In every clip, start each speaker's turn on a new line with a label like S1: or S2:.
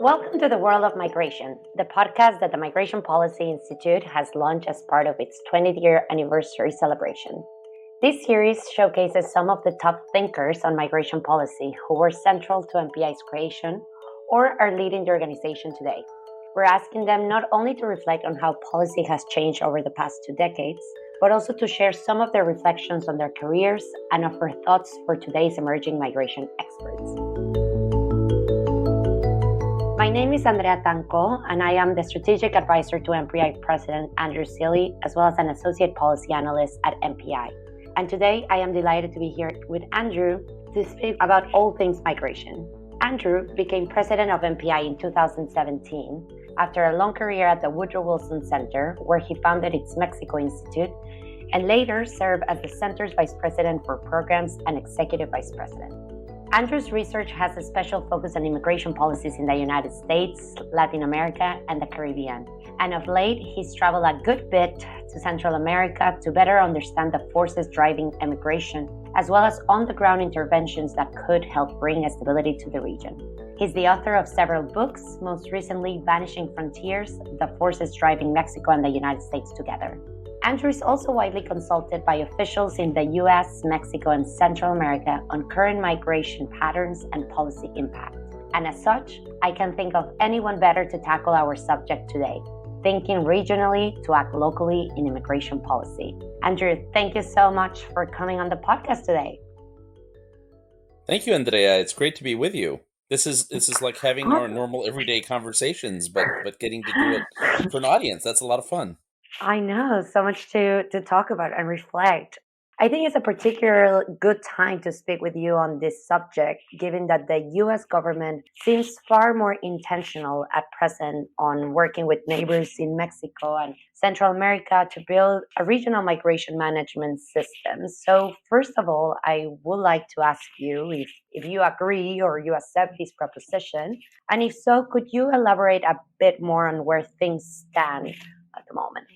S1: Welcome to the World of Migration, the podcast that the Migration Policy Institute has launched as part of its 20th year anniversary celebration. This series showcases some of the top thinkers on migration policy who were central to MPI's creation or are leading the organization today. We're asking them not only to reflect on how policy has changed over the past 2 decades, but also to share some of their reflections on their careers and offer thoughts for today's emerging migration experts. My name is Andrea Tanco, and I am the Strategic Advisor to MPI President Andrew Selee, as well as an Associate Policy Analyst at MPI. And today, I am delighted to be here with Andrew to speak about all things migration. Andrew became President of MPI in 2017 after a long career at the Woodrow Wilson Center, where he founded its Mexico Institute, and later served as the Center's Vice President for Programs and Executive Vice President. Andrew's research has a special focus on immigration policies in the United States, Latin America, and the Caribbean. And of late, he's traveled a good bit to Central America to better understand the forces driving immigration, as well as on-the-ground interventions that could help bring stability to the region. He's the author of several books, most recently Vanishing Frontiers, The Forces Driving Mexico and the United States Together. Andrew is also widely consulted by officials in the U.S., Mexico, and Central America on current migration patterns and policy impact. And as such, I can't think of anyone better to tackle our subject today, thinking regionally to act locally in immigration policy. Andrew, thank you so much for coming on the podcast today.
S2: Thank you, Andrea. It's great to be with you. This is like having our normal everyday conversations, but getting to do it for an audience. That's a lot of fun.
S1: I know, so much to talk about and reflect. I think it's a particular good time to speak with you on this subject, given that the U.S. government seems far more intentional at present on working with neighbors in Mexico and Central America to build a regional migration management system. So first of all, I would like to ask you if you agree or you accept this proposition. And if so, could you elaborate a bit more on where things stand at the moment?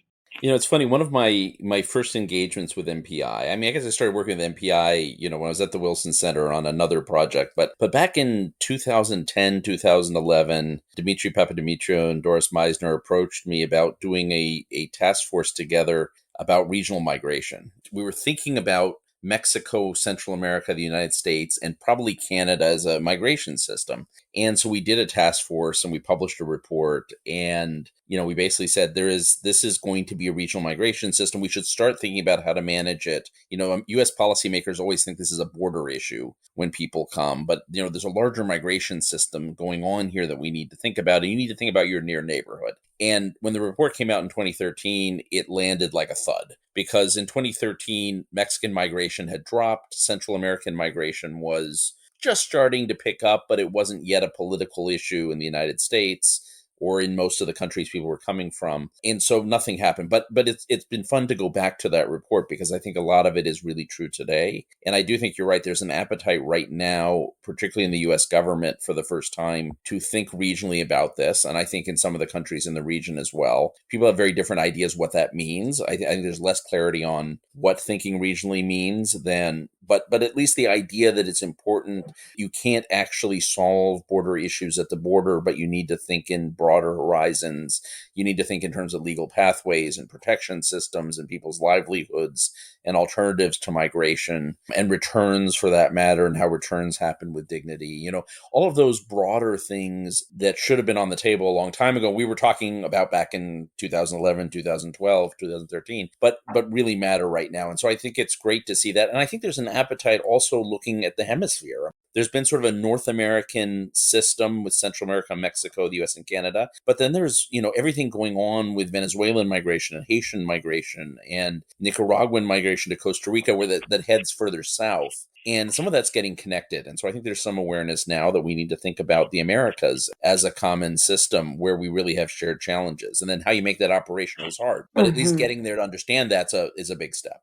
S2: You know, it's funny. One of my first engagements with MPI, I guess I started working with MPI, when I was at the Wilson Center on another project. But back in 2010, 2011, Dimitri Papadimitriou and Doris Meisner approached me about doing a task force together about regional migration. We were thinking about Mexico, Central America, the United States, and probably Canada as a migration system. And so we did a task force and we published a report. And, we basically said this is going to be a regional migration system. We should start thinking about how to manage it. U.S. policymakers always think this is a border issue when people come. But, there's a larger migration system going on here that we need to think about. And you need to think about your near neighborhood. And when the report came out in 2013, it landed like a thud. Because in 2013, Mexican migration had dropped. Central American migration was just starting to pick up, but it wasn't yet a political issue in the United States or in most of the countries people were coming from. And so nothing happened. But it's been fun to go back to that report because I think a lot of it is really true today. And I do think you're right. There's an appetite right now, particularly in the U.S. government for the first time, to think regionally about this. And I think in some of the countries in the region as well, people have very different ideas what that means. I think there's less clarity on what thinking regionally means than but at least the idea that it's important. You can't actually solve border issues at the border, but you need to think in broader horizons. You need to think in terms of legal pathways and protection systems and people's livelihoods and alternatives to migration and returns for that matter, and how returns happen with dignity. All of those broader things that should have been on the table a long time ago, we were talking about back in 2011, 2012, 2013, but really matter right now. And so I think it's great to see that. And I think there's an appetite also looking at the hemisphere. There's been sort of a North American system with Central America, Mexico, the U.S. and Canada. But then there's, everything going on with Venezuelan migration and Haitian migration and Nicaraguan migration to Costa Rica, where that heads further south. And some of that's getting connected. And so I think there's some awareness now that we need to think about the Americas as a common system where we really have shared challenges. And then how you make that operational is hard. But at least getting there to understand is a big step.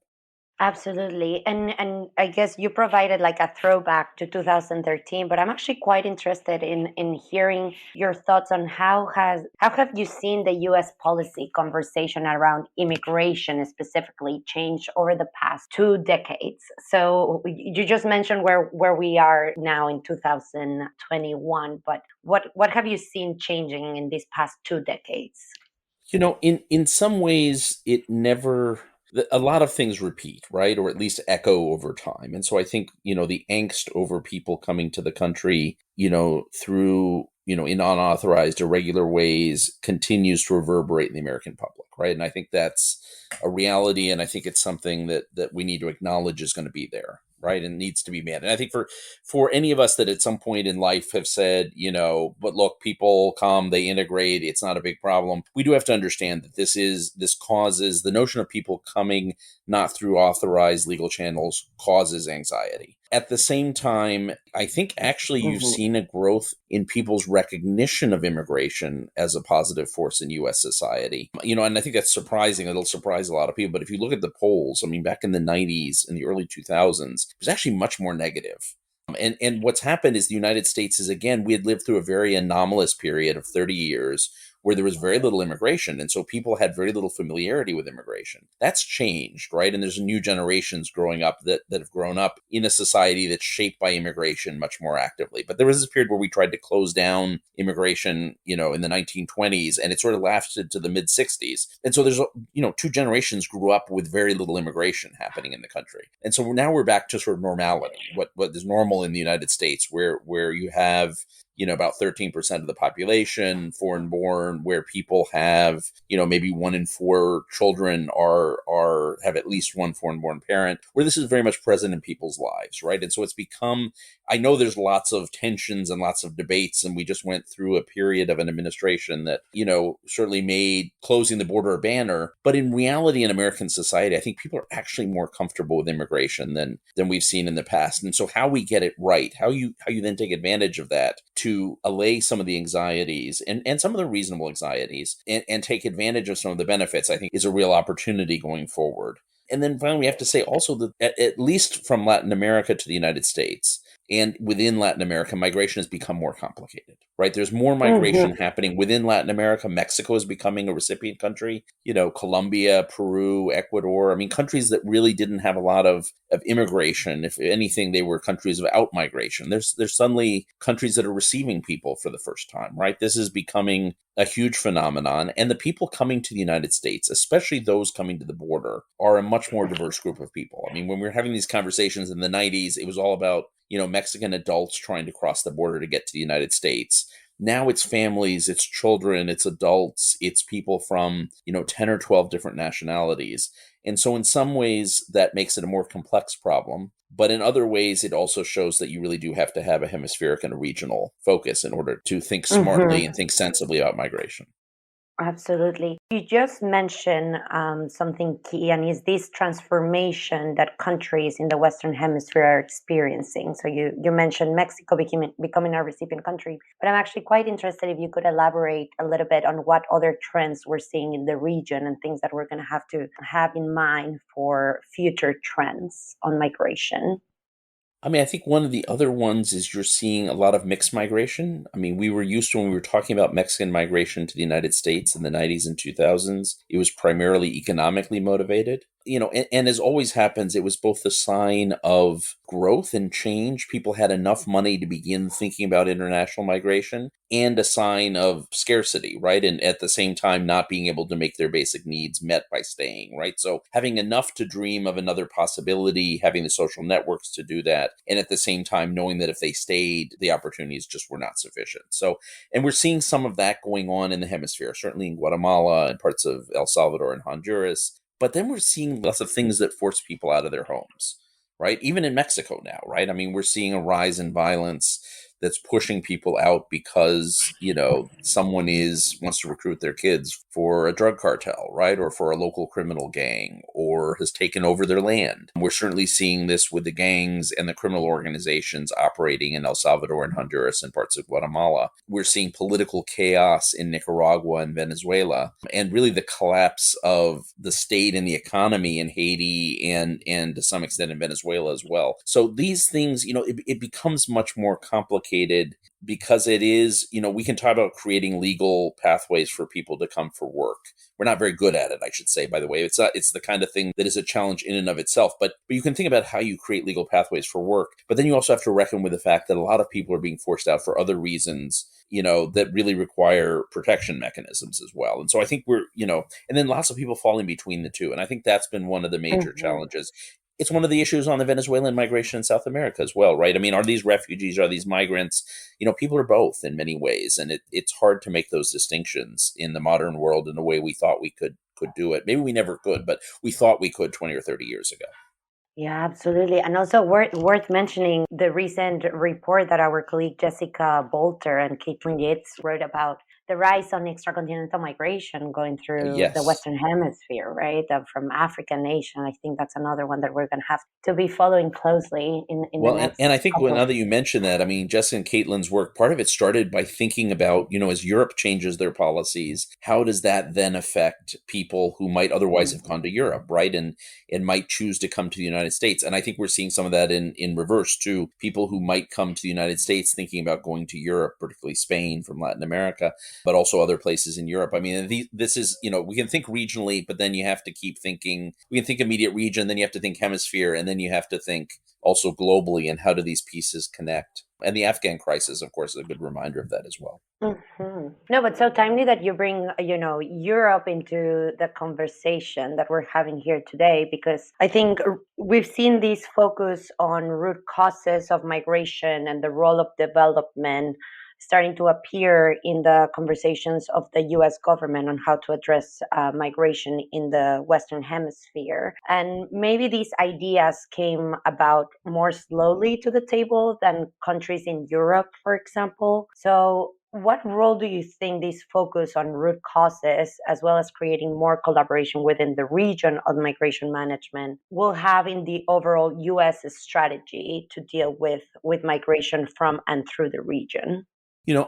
S1: Absolutely. And I guess you provided like a throwback to 2013, but I'm actually quite interested in hearing your thoughts on how have you seen the US policy conversation around immigration specifically change over the past 2 decades. So you just mentioned where we are now in 2021, but what have you seen changing in these past 2 decades?
S2: In some ways, a lot of things repeat, right? Or at least echo over time. And so I think, the angst over people coming to the country, through, in unauthorized, irregular ways continues to reverberate in the American public, right? And I think that's a reality. And I think it's something that we need to acknowledge is going to be there, right? And needs to be met. And I think for any of us that at some point in life have said, but look, people come, they integrate, it's not a big problem. We do have to understand that this causes the notion of people coming not through authorized legal channels causes anxiety. At the same time, I think actually you've
S1: Mhm.
S2: seen a growth in people's recognition of immigration as a positive force in U.S. society. And I think that's surprising. It'll surprise a lot of people. But if you look at the polls, I mean, back in the 90s, in the early 2000s, it was actually much more negative. And what's happened is the United States is, again, we had lived through a very anomalous period of 30 years where there was very little immigration. And so people had very little familiarity with immigration. That's changed, right? And there's new generations growing up that have grown up in a society that's shaped by immigration much more actively. But there was this period where we tried to close down immigration, in the 1920s, and it sort of lasted to the mid 60s. And so there's, two generations grew up with very little immigration happening in the country. And so now we're back to sort of normality, what is normal in the United States, where you have about 13% of the population foreign born, where people have, maybe 1 in 4 children have at least one foreign born parent, where this is very much present in people's lives, right? And so it's become, I know there's lots of tensions and lots of debates, and we just went through a period of an administration that, certainly made closing the border a banner. But in reality, in American society, I think people are actually more comfortable with immigration than we've seen in the past. And so how we get it right, how you then take advantage of that to allay some of the anxieties and some of the reasonable anxieties and take advantage of some of the benefits, I think is a real opportunity going forward. And then finally, we have to say also that at least from Latin America to the United States and within Latin America, migration has become more complicated, right? There's more migration happening within Latin America. Mexico is becoming a recipient country, Colombia, Peru, Ecuador. I mean, countries that really didn't have a lot of immigration. If anything, they were countries of out migration. There's suddenly countries that are receiving people for the first time, right? This is becoming a huge phenomenon. And the people coming to the United States, especially those coming to the border, are a much more diverse group of people. I mean, when we were having these conversations in the 90s, it was all about, Mexican adults trying to cross the border to get to the United States. Now it's families, it's children, it's adults, it's people from, 10 or 12 different nationalities. And so in some ways that makes it a more complex problem. But in other ways, it also shows that you really do have to have a hemispheric and a regional focus in order to think smartly and think sensibly about migration.
S1: Absolutely. You just mentioned something key, and is this transformation that countries in the Western Hemisphere are experiencing. So you mentioned Mexico becoming a recipient country, but I'm actually quite interested if you could elaborate a little bit on what other trends we're seeing in the region and things that we're going to have in mind for future trends on migration.
S2: I mean, I think one of the other ones is you're seeing a lot of mixed migration. I mean, we were used to, when we were talking about Mexican migration to the United States in the 90s and 2000s, it was primarily economically motivated. And as always happens, it was both a sign of growth and change. People had enough money to begin thinking about international migration, and a sign of scarcity, right? And at the same time, not being able to make their basic needs met by staying, right? So having enough to dream of another possibility, having the social networks to do that, and at the same time, knowing that if they stayed, the opportunities just were not sufficient. So, and we're seeing some of that going on in the hemisphere, certainly in Guatemala and parts of El Salvador and Honduras. But then we're seeing lots of things that force people out of their homes, right? Even in Mexico now, right? I mean, we're seeing a rise in violence. that's pushing people out because, someone wants to recruit their kids for a drug cartel, right? Or for a local criminal gang, or has taken over their land. We're certainly seeing this with the gangs and the criminal organizations operating in El Salvador and Honduras and parts of Guatemala. We're seeing political chaos in Nicaragua and Venezuela, and really the collapse of the state and the economy in Haiti and to some extent in Venezuela as well. So these things, it becomes much more complicated because it is, we can talk about creating legal pathways for people to come for work. We're not very good at it, I should say, by the way. It's the kind of thing that is a challenge in and of itself. But you can think about how you create legal pathways for work. But then you also have to reckon with the fact that a lot of people are being forced out for other reasons, that really require protection mechanisms as well. And so I think and then lots of people fall in between the two. And I think that's been one of the major challenges. It's one of the issues on the Venezuelan migration in South America as well, right? I mean, are these refugees, are these migrants? People are both in many ways. And it's hard to make those distinctions in the modern world in the way we thought we could do it. Maybe we never could, but we thought we could 20 or 30 years ago.
S1: Yeah, absolutely. And also worth mentioning the recent report that our colleague Jessica Bolter and Caitlin Yates wrote about the rise on extracontinental migration going through the
S2: Yes.
S1: Western Hemisphere, right? From African nation. I think that's another one that we're going to have to be following closely in the
S2: Well,
S1: next
S2: and I think
S1: couple
S2: now
S1: of
S2: that you mention that, I mean, Jessica and Caitlin's work, part of it started by thinking about, as Europe changes their policies, how does that then affect people who might otherwise have gone to Europe, right? And might choose to come to the United States. And I think we're seeing some of that in reverse too. People who might come to the United States thinking about going to Europe, particularly Spain from Latin America, but also other places in Europe. I mean, this is, we can think regionally, but then you have to keep thinking, we can think immediate region, then you have to think hemisphere, and then you have to think also globally, and how do these pieces connect? And the Afghan crisis, of course, is a good reminder of that as well.
S1: No, but so timely that you bring, Europe into the conversation that we're having here today, because I think we've seen this focus on root causes of migration and the role of development starting to appear in the conversations of the U.S. government on how to address migration in the Western Hemisphere. And maybe these ideas came about more slowly to the table than countries in Europe, for example. So what role do you think this focus on root causes, as well as creating more collaboration within the region of migration management, will have in the overall U.S. strategy to deal with migration from and through the region?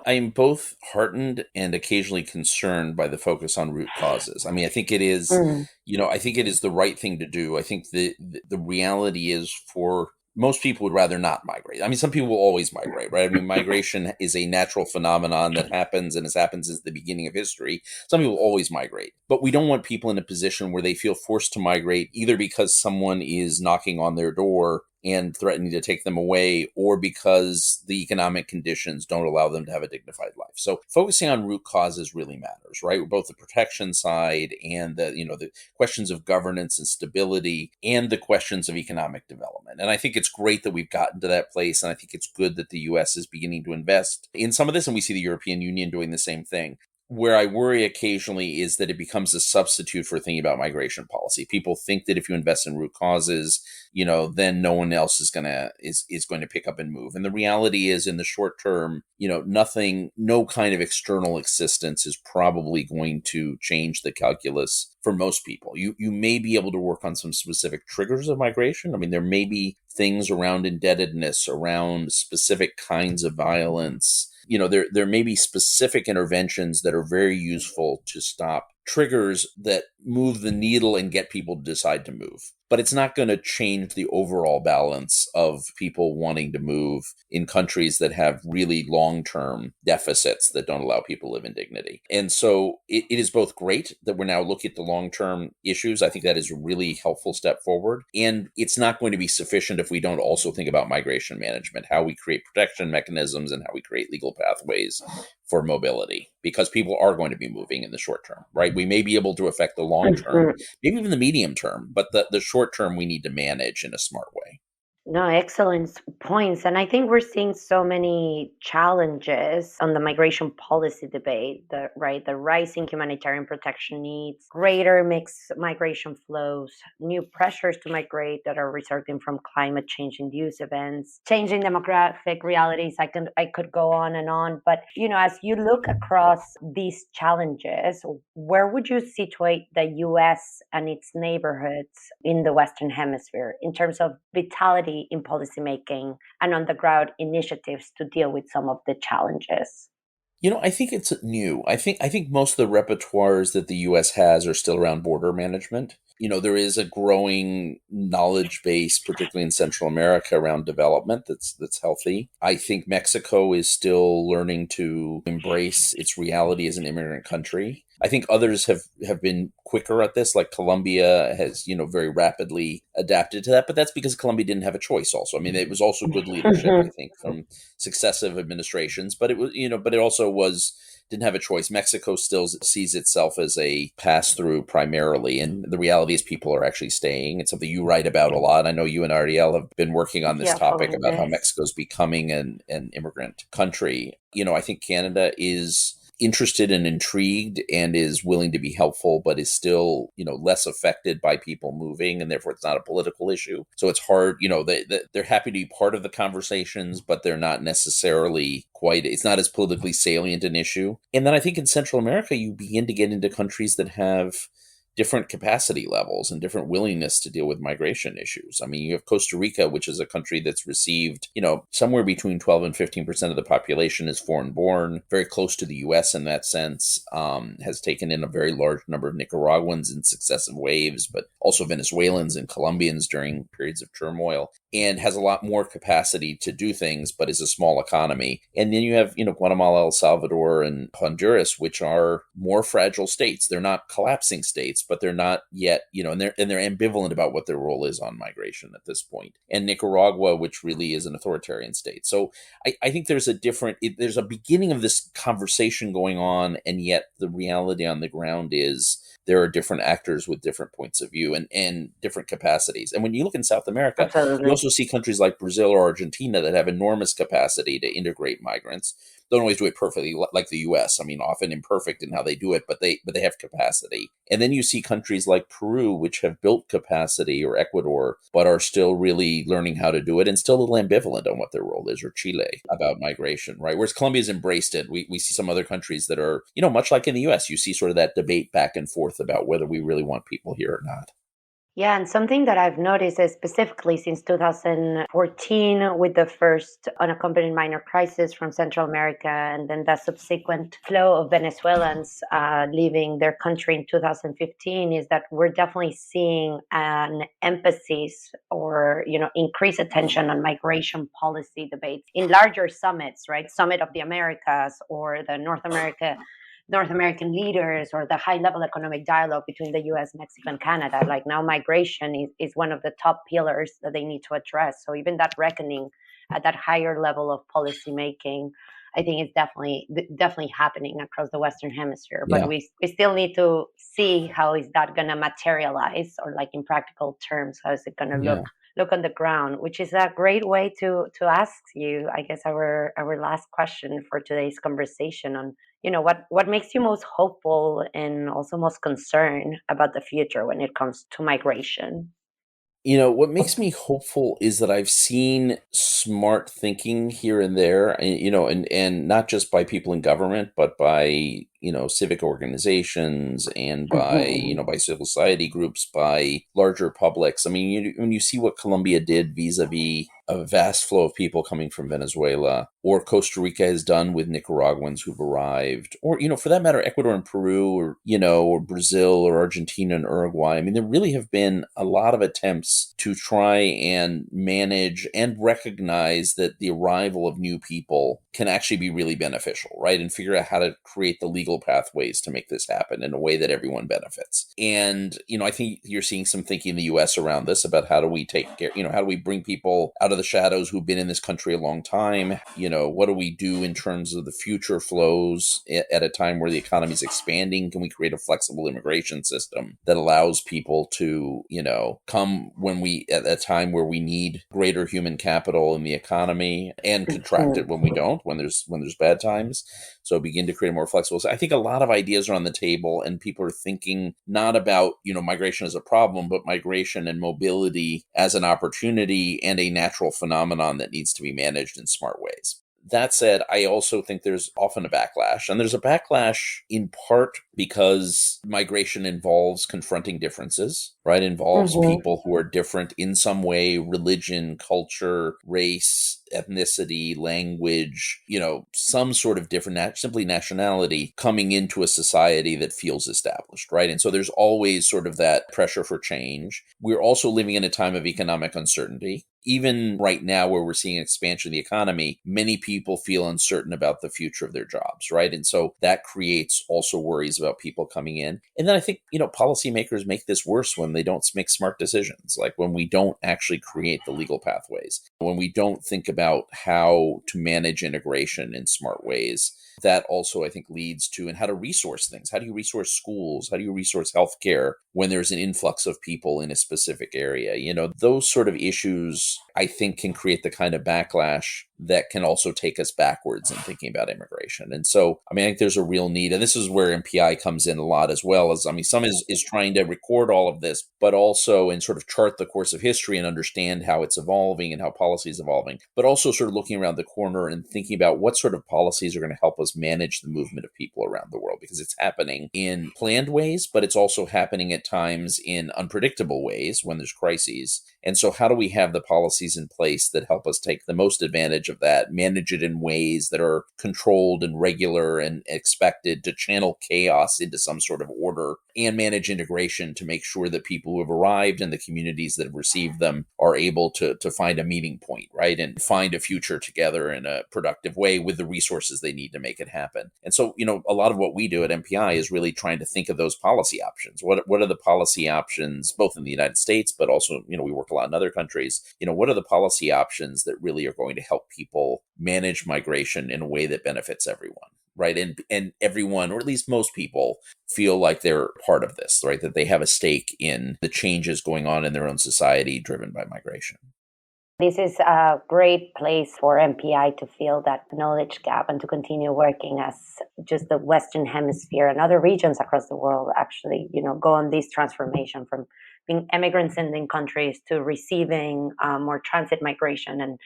S2: I'm both heartened and occasionally concerned by the focus on root causes. I mean, I think it is, I think it is the right thing to do. I think the reality is for most people would rather not migrate. I mean, some people will always migrate, right? I mean, migration is a natural phenomenon that happens and has happened since the beginning of history. Some people always migrate, but we don't want people in a position where they feel forced to migrate either because someone is knocking on their door and threatening to take them away, or because the economic conditions don't allow them to have a dignified life. So focusing on root causes really matters, right? Both the protection side and the questions of governance and stability and the questions of economic development. And I think it's great that we've gotten to that place. And I think it's good that the US is beginning to invest in some of this. And we see the European Union doing the same thing. Where I worry occasionally is that it becomes a substitute for thinking about migration policy. People think that if you invest in root causes, then no one else is going to pick up and move. And the reality is, in the short term, no kind of external assistance is probably going to change the calculus for most people. You may be able to work on some specific triggers of migration. I mean, there may be things around indebtedness, around specific kinds of violence. There may be specific interventions that are very useful to stop triggers that move the needle and get people to decide to move. But it's not going to change the overall balance of people wanting to move in countries that have really long-term deficits that don't allow people to live in dignity. And so it is both great that we're now looking at the long-term issues. I think that is a really helpful step forward. And it's not going to be sufficient if we don't also think about migration management, how we create protection mechanisms and how we create legal pathways for mobility, because people are going to be moving in the short term, right? We may be able to affect the long term, maybe even the medium term, but the short term we need to manage in a smart way.
S1: No, excellent points. And I think we're seeing so many challenges on the migration policy debate, the rising humanitarian protection needs, greater mixed migration flows, new pressures to migrate that are resulting from climate change induced events, changing demographic realities. I could go on and on. But as you look across these challenges, where would you situate the US and its neighborhoods in the Western Hemisphere in terms of vitality in policymaking and on the ground initiatives to deal with some of the challenges?
S2: I think it's new. I think most of the repertoires that the US has are still around border management. There is a growing knowledge base, particularly in Central America, around development that's healthy. I think Mexico is still learning to embrace its reality as an immigrant country. I think others have been quicker at this, like Colombia has, very rapidly adapted to that. But that's because Colombia didn't have a choice also. I mean, it was also good leadership, I think, from successive administrations, but it was, but it also didn't have a choice. Mexico still sees itself as a pass-through primarily, and the reality is people are actually staying. It's something you write about a lot. I know you and Ariel have been working on this topic about how Mexico is becoming an immigrant country. I think Canada is interested and intrigued and is willing to be helpful, but is still, less affected by people moving, and therefore it's not a political issue. So it's hard, they're happy to be part of the conversations, but they're not necessarily it's not as politically salient an issue. And then I think in Central America, you begin to get into countries that have different capacity levels and different willingness to deal with migration issues. I mean, you have Costa Rica, which is a country that's received, somewhere between 12 and 15% of the population is foreign born, very close to the U.S. in that sense, has taken in a very large number of Nicaraguans in successive waves, but also Venezuelans and Colombians during periods of turmoil, and has a lot more capacity to do things, but is a small economy. And then you have, Guatemala, El Salvador, and Honduras, which are more fragile states. They're not collapsing states, but they're not yet, and they're ambivalent about what their role is on migration at this point. And Nicaragua, which really is an authoritarian state. So I think there's there's a beginning of this conversation going on, and yet the reality on the ground is there are different actors with different points of view and different capacities. And when you look in South America,
S1: Absolutely.
S2: you also see countries like Brazil or Argentina that have enormous capacity to integrate migrants. Don't always do it perfectly like the U.S. I mean, often imperfect in how they do it, but they have capacity. And then you see countries like Peru, which have built capacity, or Ecuador, but are still really learning how to do it and still a little ambivalent on what their role is, or Chile about migration, right? Whereas Colombia's embraced it. We see some other countries that are, much like in the U.S., you see sort of that debate back and forth about whether we really want people here or not.
S1: Yeah, and something that I've noticed is specifically since 2014 with the first unaccompanied minor crisis from Central America and then the subsequent flow of Venezuelans leaving their country in 2015 is that we're definitely seeing an emphasis or, increased attention on migration policy debates in larger summits, right? Summit of the Americas or the North American leaders or the high level economic dialogue between the US, Mexico, and Canada. Like now migration is one of the top pillars that they need to address. So even that reckoning at that higher level of policy making, I think is definitely happening across the Western Hemisphere. But we still need to see how is that going to materialize, or like in practical terms, how is it going to look on the ground, which is a great way to ask you, I guess, our last question for today's conversation on, what makes you most hopeful and also most concerned about the future when it comes to migration?
S2: What makes me hopeful is that I've seen smart thinking here and there, and not just by people in government, but by, civic organizations and by, by civil society groups, by larger publics. I mean, when you see what Colombia did vis-a-vis a vast flow of people coming from Venezuela, or Costa Rica has done with Nicaraguans who've arrived, or, for that matter, Ecuador and Peru, or, or Brazil or Argentina and Uruguay. I mean, there really have been a lot of attempts to try and manage and recognize that the arrival of new people can actually be really beneficial, right? And figure out how to create the legal legal pathways to make this happen in a way that everyone benefits. And, I think you're seeing some thinking in the U.S. around this about how do we take care, how do we bring people out of the shadows who've been in this country a long time? What do we do in terms of the future flows at a time where the economy is expanding? Can we create a flexible immigration system that allows people to, come at a time where we need greater human capital in the economy and contract it when we don't, when there's bad times. So begin to create a more flexible. So I think a lot of ideas are on the table, and people are thinking not about, migration as a problem, but migration and mobility as an opportunity and a natural phenomenon that needs to be managed in smart ways. That said, I also think there's often a backlash. And there's a backlash in part because migration involves confronting differences, right? Involves people who are different in some way: religion, culture, race, ethnicity, language, some sort of different, simply nationality, coming into a society that feels established, right? And so there's always sort of that pressure for change. We're also living in a time of economic uncertainty. Even right now, where we're seeing expansion of the economy, many people feel uncertain about the future of their jobs, right? And so that creates also worries about people coming in. And then I think, policymakers make this worse when they don't make smart decisions, like when we don't actually create the legal pathways, when we don't think about how to manage integration in smart ways. That also, I think, leads to, and how to resource things. How do you resource schools? How do you resource healthcare when there's an influx of people in a specific area? Those sort of issues, I think, can create the kind of backlash that can also take us backwards in thinking about immigration. And so, I think there's a real need, and this is where MPI comes in a lot as well, as, some is trying to record all of this, but also and sort of chart the course of history and understand how it's evolving and how policy is evolving, but also sort of looking around the corner and thinking about what sort of policies are going to help us manage the movement of people around the world, because it's happening in planned ways, but it's also happening at times in unpredictable ways when there's crises. And so how do we have the policies in place that help us take the most advantage of that, manage it in ways that are controlled and regular and expected, to channel chaos into some sort of order, and manage integration to make sure that people who have arrived and the communities that have received them are able to find a meeting point, right? And find a future together in a productive way with the resources they need to make it happen. And so, a lot of what we do at MPI is really trying to think of those policy options. What are the policy options, both in the United States, but also, we work a lot in other countries. What are the policy options that really are going to help people manage migration in a way that benefits everyone, right? And everyone, or at least most people, feel like they're part of this, right? That they have a stake in the changes going on in their own society driven by migration.
S1: This is a great place for MPI to fill that knowledge gap and to continue working as just the Western Hemisphere and other regions across the world actually, go on this transformation from being immigrant-sending countries to receiving more transit migration and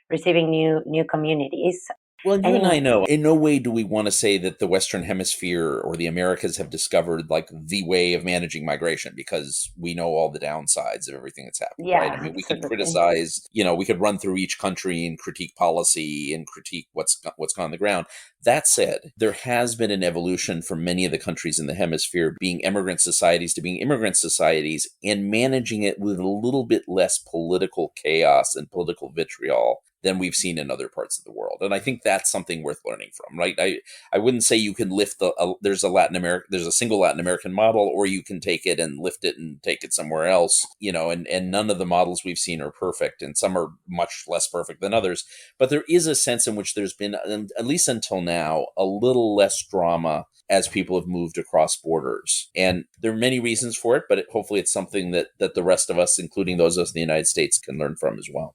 S1: receiving new communities.
S2: Well, you and I know, in no way do we want to say that the Western Hemisphere or the Americas have discovered like the way of managing migration, because we know all the downsides of everything that's happened, right? We could criticize, we could run through each country and critique policy and critique what's gone on the ground. That said, there has been an evolution for many of the countries in the hemisphere being immigrant societies to being immigrant societies, and managing it with a little bit less political chaos and political vitriol than we've seen in other parts of the world. And I think that's something worth learning from, right? I wouldn't say you can lift there's a single Latin American model, or you can take it and lift it and take it somewhere else, and none of the models we've seen are perfect, and some are much less perfect than others. But there is a sense in which there's been, at least until now, a little less drama as people have moved across borders. And there are many reasons for it, but hopefully it's something that the rest of us, including those of us in the United States, can learn from as well.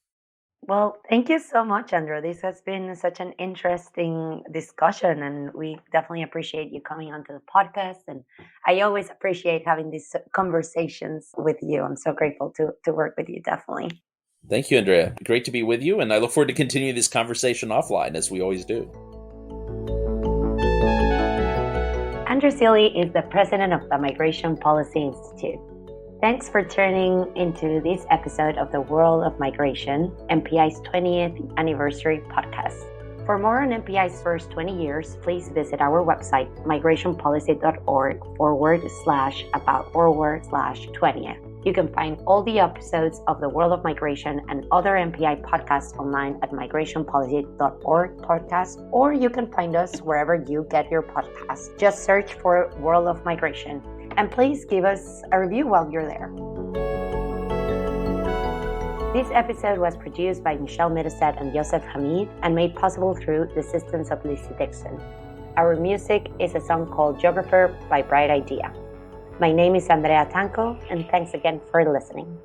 S1: Well, thank you so much, Andrew. This has been such an interesting discussion, and we definitely appreciate you coming onto the podcast. And I always appreciate having these conversations with you. I'm so grateful to work with you, definitely.
S2: Thank you, Andrea. Great to be with you, and I look forward to continuing this conversation offline, as we always do.
S1: Andrew Selee is the president of the Migration Policy Institute. Thanks for tuning into this episode of the World of Migration, MPI's 20th anniversary podcast. For more on MPI's first 20 years, please visit our website, migrationpolicy.org/about/20th. You can find all the episodes of The World of Migration and other MPI podcasts online at migrationpolicy.org podcast, or you can find us wherever you get your podcasts. Just search for World of Migration. And please give us a review while you're there. This episode was produced by Michelle Middleset and Joseph Hamid and made possible through the assistance of Lizzie Dixon. Our music is a song called Geographer by Bright Idea. My name is Andrea Tanco, and thanks again for listening.